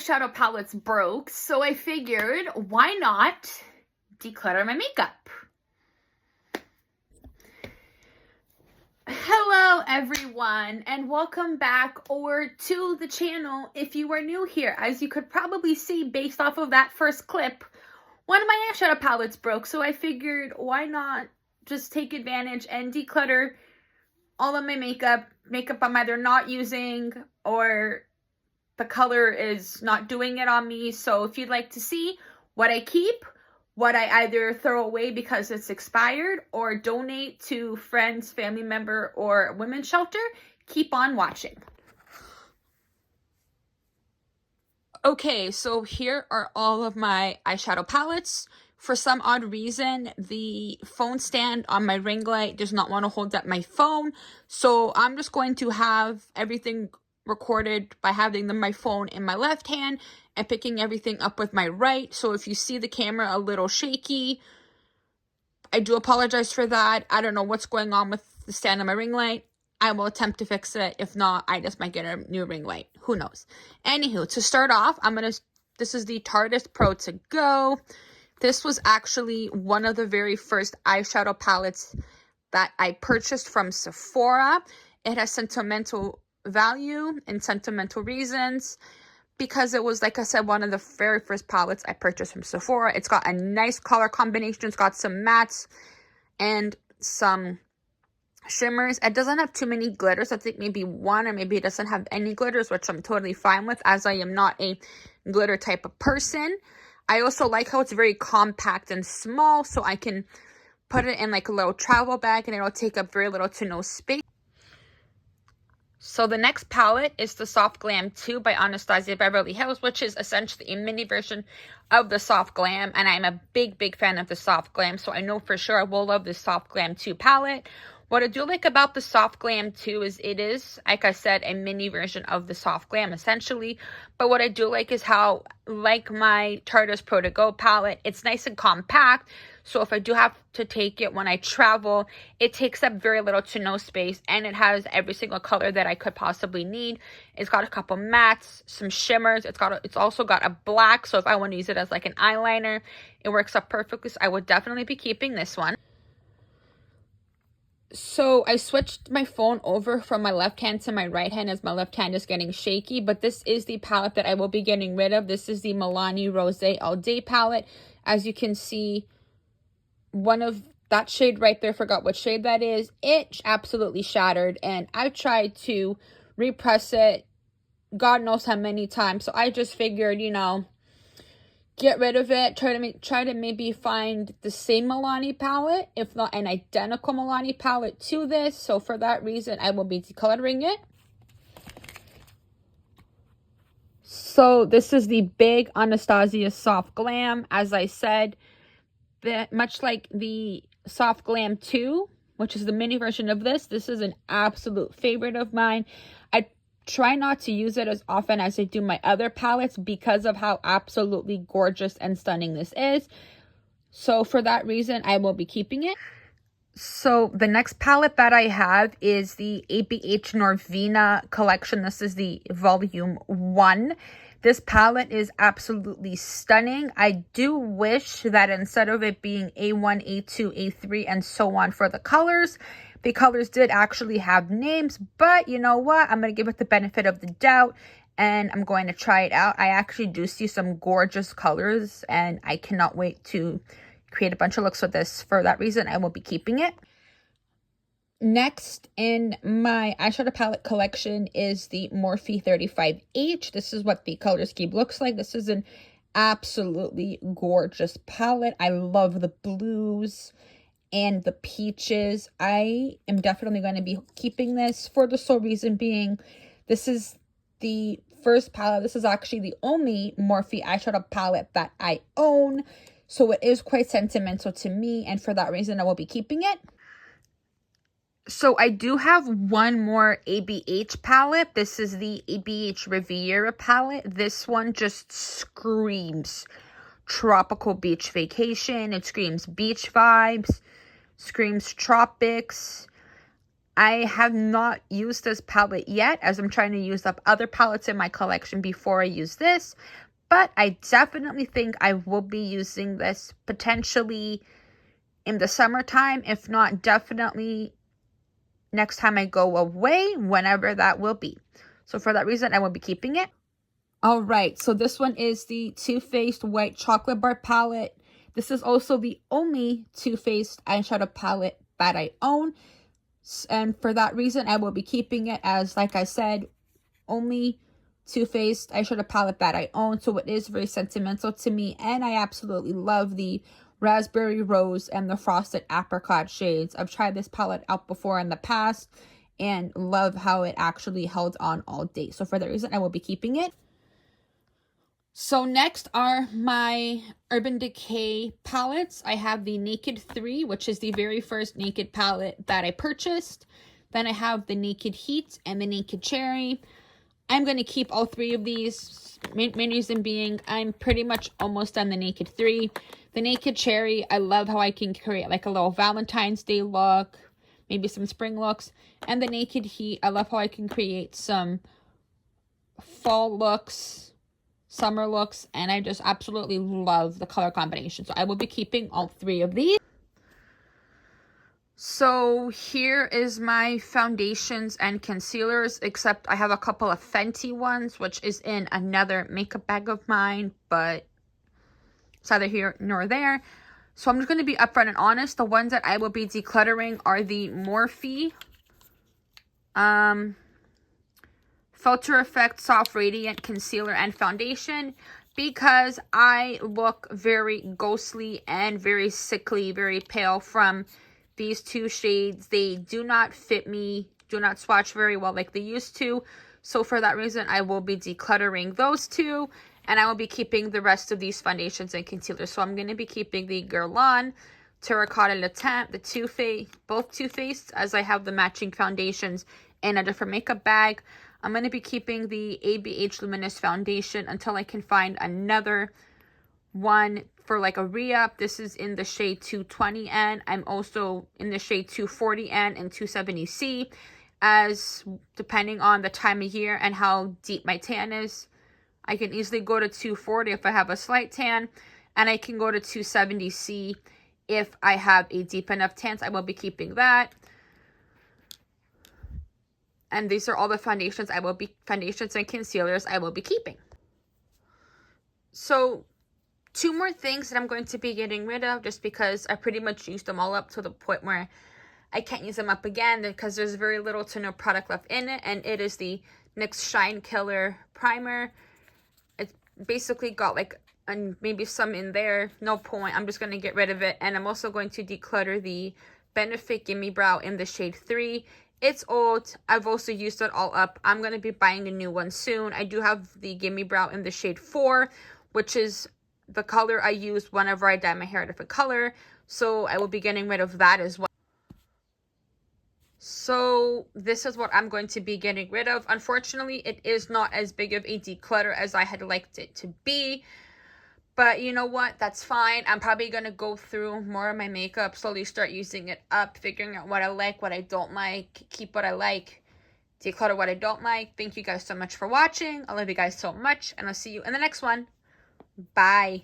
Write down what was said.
eyeshadow palettes broke, so I figured, why not declutter my makeup? Hello everyone, and welcome back or to the channel if you are new here. As you could probably see based off of that first clip, one of my eyeshadow palettes broke, so I figured why not just take advantage and declutter all of my makeup I'm either not using or the color is not doing it on me. So if you'd like to see what I keep, what I either throw away because it's expired or donate to friends, family member, or women's shelter, keep on watching. Okay, so here are all of my eyeshadow palettes. For some odd reason, the phone stand on my ring light does not want to hold up my phone. So I'm just going to have everything recorded by having my phone in my left hand and picking everything up with my right. So if you see the camera a little shaky, I do apologize for that. I don't know what's going on with the stand on my ring light. I will attempt to fix it. If not, I just might get a new ring light. Who knows? Anywho, to start off, this is the Tarte Pro To Go. This was actually one of the very first eyeshadow palettes that I purchased from Sephora. It has sentimental value and sentimental reasons because it was, like I said, one of the very first palettes I purchased from Sephora. It's got a nice color combination. It's got some mattes and some shimmers. It doesn't have too many glitters. I think maybe one, or maybe it doesn't have any glitters, which I'm totally fine with, as I am not a glitter type of person. I also like how it's very compact and small, so I can put it in like a little travel bag and it'll take up very little to no space. So the next palette is the Soft Glam 2 by Anastasia Beverly Hills, which is essentially a mini version of the Soft Glam. And I'm a big fan of the Soft Glam, so I know for sure I will love the Soft Glam 2 palette. What I do like about the Soft Glam 2 is it is, like I said, a mini version of the Soft Glam, essentially. But what I do like is how, like my Tarte Pro To Go palette, it's nice and compact. So if I do have to take it when I travel, it takes up very little to no space. And it has every single color that I could possibly need. It's got a couple mattes, some shimmers. It's also got a black. So if I want to use it as like an eyeliner, it works up perfectly. So I would definitely be keeping this one. So I switched my phone over from my left hand to my right hand as my left hand is getting shaky. But this is the palette that I will be getting rid of. This is the Milani Rose All Day palette. As you can see, one of that shade right there, forgot what shade that is. It absolutely shattered. And I tried to repress it God knows how many times. So I just figured, you know, get rid of it, try to maybe find the same Milani palette, if not an identical Milani palette to this. So for that reason, I will be decluttering it. So this is the big Anastasia Soft Glam. As I said, much like the Soft Glam 2, which is the mini version of this is an absolute favorite of mine. I try not to use it as often as I do my other palettes because of how absolutely gorgeous and stunning this is. So for that reason, I will be keeping it. So the next palette that I have is the ABH Norvina collection. This is the volume 1. This palette is absolutely stunning. I do wish that instead of it being A1, A2, A3, and so on for the colors did actually have names. But you know what? I'm going to give it the benefit of the doubt, and I'm going to try it out. I actually do see some gorgeous colors, and I cannot wait to create a bunch of looks with this. For that reason, I will be keeping it. Next in my eyeshadow palette collection is the Morphe 35H. This is what the color scheme looks like. This is an absolutely gorgeous palette. I love the blues and the peaches. I am definitely going to be keeping this for the sole reason being this is the first palette. This is actually the only Morphe eyeshadow palette that I own. So it is quite sentimental to me, and for that reason, I will be keeping it. So I do have one more ABH palette. This is the ABH Riviera palette. This one just screams tropical beach vacation. It screams beach vibes, screams tropics. I have not used this palette yet, as I'm trying to use up other palettes in my collection before I use this. But I definitely think I will be using this potentially in the summertime. If not, definitely next time I go away, whenever that will be. So for that reason, I will be keeping it. All right, so this one is the Too Faced White Chocolate Bar palette. This is also the only Too Faced eyeshadow palette that I own. And for that reason, I will be keeping it as, like I said, only Too Faced eyeshadow palette that I own. So it is very sentimental to me. And I absolutely love the Raspberry Rose and the Frosted Apricot shades. I've tried this palette out before in the past and love how it actually held on all day. So for that reason, I will be keeping it. So next are my Urban Decay palettes. I have the Naked 3, which is the very first Naked palette that I purchased. Then I have the Naked Heat and the Naked Cherry. I'm going to keep all three of these. Main reason being, I'm pretty much almost done the Naked 3. The Naked Cherry, I love how I can create like a little Valentine's Day look, maybe some spring looks. And the Naked Heat, I love how I can create some fall looks, summer looks, and I just absolutely love the color combination. So I will be keeping all three of these. So here is my foundations and concealers, except I have a couple of Fenty ones, which is in another makeup bag of mine, but it's neither here nor there. So I'm just going to be upfront and honest. The ones that I will be decluttering are the Morphe Filter Effect Soft Radiant Concealer and Foundation, because I look very ghostly and very sickly, very pale from these two shades. They do not fit me, do not swatch very well like they used to. So for that reason, I will be decluttering those two, and I will be keeping the rest of these foundations and concealers. So I'm going to be keeping the Guerlain Terracotta Le Teint, the both Too Faced, as I have the matching foundations in a different makeup bag. I'm going to be keeping the ABH Luminous Foundation until I can find another one for like a re-up. This is in the shade 220N. I'm also in the shade 240N and 270C, as depending on the time of year and how deep my tan is, I can easily go to 240 if I have a slight tan, and I can go to 270C if I have a deep enough tan. So I will be keeping that. And these are all the foundations and concealers I will be keeping. So 2 more things that I'm going to be getting rid of, just because I pretty much used them all up to the point where I can't use them up again, because there's very little to no product left in it. And it is the NYX Shine Killer Primer. It's basically got like maybe some in there. No point. I'm just going to get rid of it. And I'm also going to declutter the Benefit Gimme Brow in the shade 3. It's old. I've also used it all up. I'm going to be buying a new one soon. I do have the Gimme Brow in the shade 4, which is the color I use whenever I dye my hair a different color. So I will be getting rid of that as well. So this is what I'm going to be getting rid of. Unfortunately, it is not as big of a declutter as I had liked it to be. But you know what? That's fine. I'm probably going to go through more of my makeup, slowly start using it up, figuring out what I like, what I don't like, keep what I like, declutter what I don't like. Thank you guys so much for watching. I love you guys so much, and I'll see you in the next one. Bye.